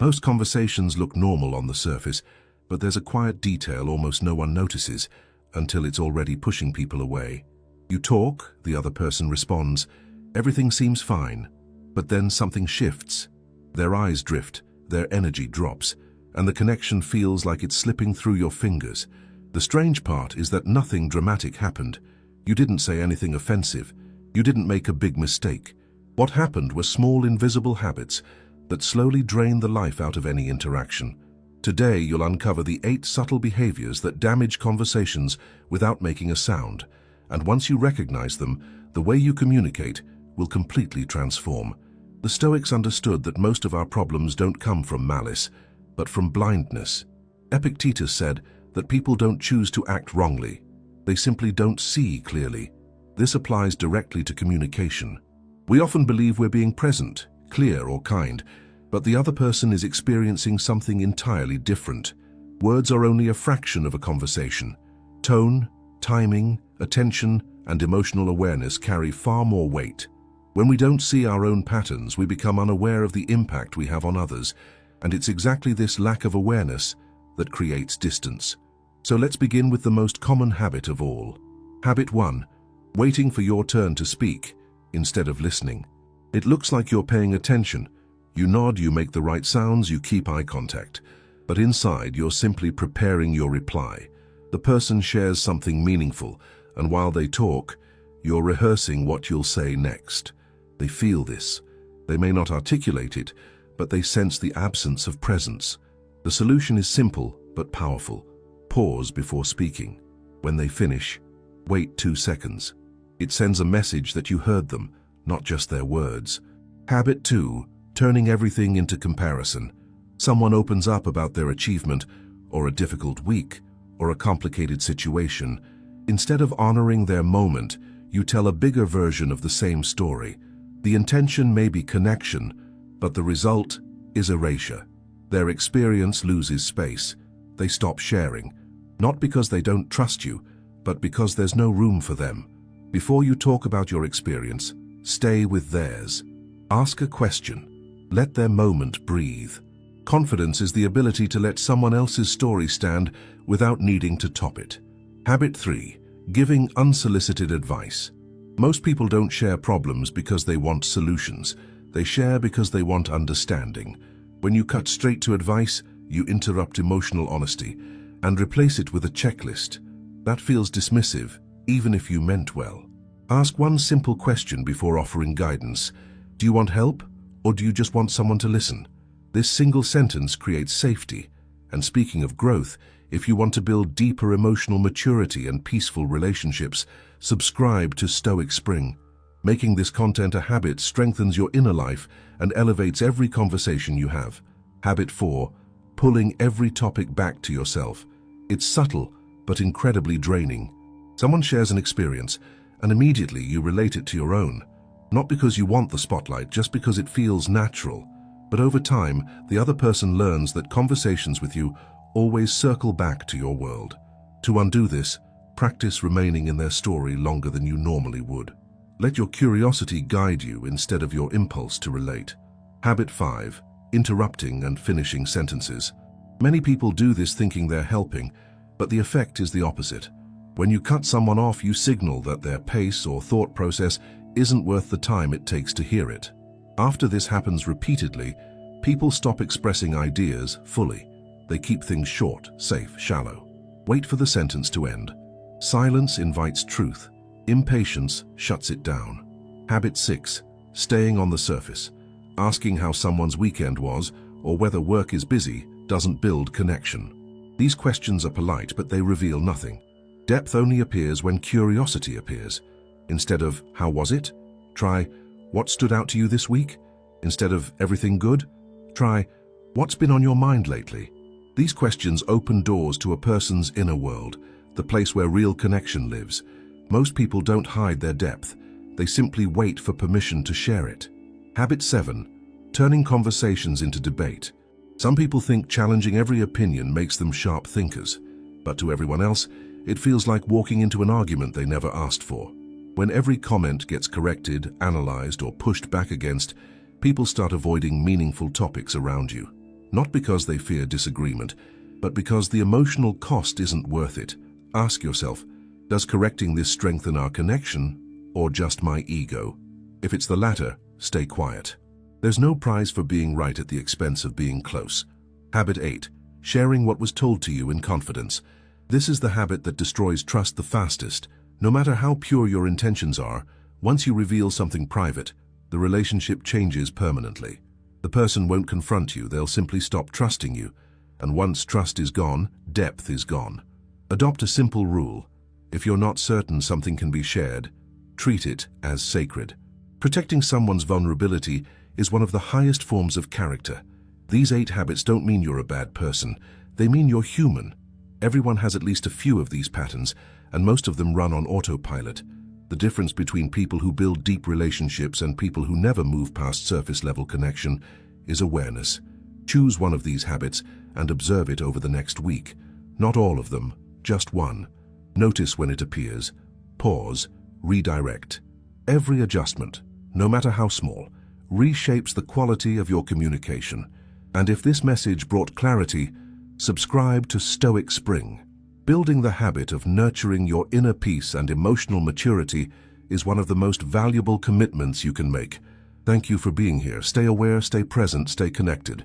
Most conversations look normal on the surface, but there's a quiet detail almost no one notices until it's already pushing people away. You talk, the other person responds, everything seems fine, but then something shifts. Their eyes drift, their energy drops, and the connection feels like it's slipping through your fingers. The strange part is that nothing dramatic happened. You didn't say anything offensive. You didn't make a big mistake. What happened were small invisible habits that slowly drain the life out of any interaction. Today, you'll uncover the 8 subtle behaviors that damage conversations without making a sound. And once you recognize them, the way you communicate will completely transform. The Stoics understood that most of our problems don't come from malice, but from blindness. Epictetus said that people don't choose to act wrongly. They simply don't see clearly. This applies directly to communication. We often believe we're being present, clear or kind, but the other person is experiencing something entirely different. Words are only a fraction of a conversation. Tone, timing, attention, and emotional awareness carry far more weight. When we don't see our own patterns, we become unaware of the impact we have on others, and it's exactly this lack of awareness that creates distance. So let's begin with the most common habit of all. Habit 1. Waiting for your turn to speak instead of listening. It looks like you're paying attention. You nod, you make the right sounds, you keep eye contact. But inside, you're simply preparing your reply. The person shares something meaningful, and while they talk, you're rehearsing what you'll say next. They feel this. They may not articulate it, but they sense the absence of presence. The solution is simple but powerful. Pause before speaking. When they finish, wait 2 seconds. It sends a message that you heard them, not just their words. Habit 2. Turning everything into comparison. Someone opens up about their achievement, or a difficult week, or a complicated situation. Instead of honoring their moment, you tell a bigger version of the same story. The intention may be connection, but the result is erasure. Their experience loses space. They stop sharing, not because they don't trust you, but because there's no room for them. Before you talk about your experience, stay with theirs. Ask a question. Let their moment breathe. Confidence is the ability to let someone else's story stand without needing to top it. Habit 3. Giving unsolicited advice. Most people don't share problems because they want solutions. They share because they want understanding. When you cut straight to advice, you interrupt emotional honesty and replace it with a checklist. That feels dismissive, even if you meant well. Ask one simple question before offering guidance. Do you want help, or do you just want someone to listen? This single sentence creates safety. And speaking of growth, if you want to build deeper emotional maturity and peaceful relationships, subscribe to Stoic Spring. Making this content a habit strengthens your inner life and elevates every conversation you have. Habit 4. Pulling every topic back to yourself. It's subtle, but incredibly draining. Someone shares an experience, and immediately you relate it to your own. Not because you want the spotlight, just because it feels natural. But over time, the other person learns that conversations with you always circle back to your world. To undo this, practice remaining in their story longer than you normally would. Let your curiosity guide you instead of your impulse to relate. Habit 5. Interrupting and finishing sentences. Many people do this thinking they're helping, but the effect is the opposite. When you cut someone off, you signal that their pace or thought process isn't worth the time it takes to hear it. After this happens repeatedly, people stop expressing ideas fully. They keep things short, safe, shallow. Wait for the sentence to end. Silence invites truth. Impatience shuts it down. Habit 6. Staying on the surface. Asking how someone's weekend was or whether work is busy doesn't build connection. These questions are polite, but they reveal nothing. Depth only appears when curiosity appears. Instead of, how was it? Try, what stood out to you this week? Instead of, everything good? Try, what's been on your mind lately? These questions open doors to a person's inner world, the place where real connection lives. Most people don't hide their depth. They simply wait for permission to share it. Habit 7. Turning conversations into debate. Some people think challenging every opinion makes them sharp thinkers, but to everyone else, it feels like walking into an argument they never asked for. When every comment gets corrected, analyzed, or pushed back against, people start avoiding meaningful topics around you. not because they fear disagreement, but because the emotional cost isn't worth it. Ask yourself, does correcting this strengthen our connection or just my ego? If it's the latter, stay quiet. There's no prize for being right at the expense of being close. Habit 8. Sharing what was told to you in confidence. This is the habit that destroys trust the fastest. No matter how pure your intentions are, once you reveal something private, the relationship changes permanently. The person won't confront you, they'll simply stop trusting you. And once trust is gone, depth is gone. Adopt a simple rule. If you're not certain something can be shared, treat it as sacred. Protecting someone's vulnerability is one of the highest forms of character. These 8 habits don't mean you're a bad person. They mean you're human. Everyone has at least a few of these patterns, and most of them run on autopilot. The difference between people who build deep relationships and people who never move past surface-level connection is awareness. Choose one of these habits and observe it over the next week. Not all of them, just one. Notice when it appears. Pause. Redirect. Every adjustment, no matter how small, reshapes the quality of your communication. And if this message brought clarity, subscribe to Stoic Spring. Building the habit of nurturing your inner peace and emotional maturity is one of the most valuable commitments you can make. Thank you for being here. Stay aware, stay present, stay connected.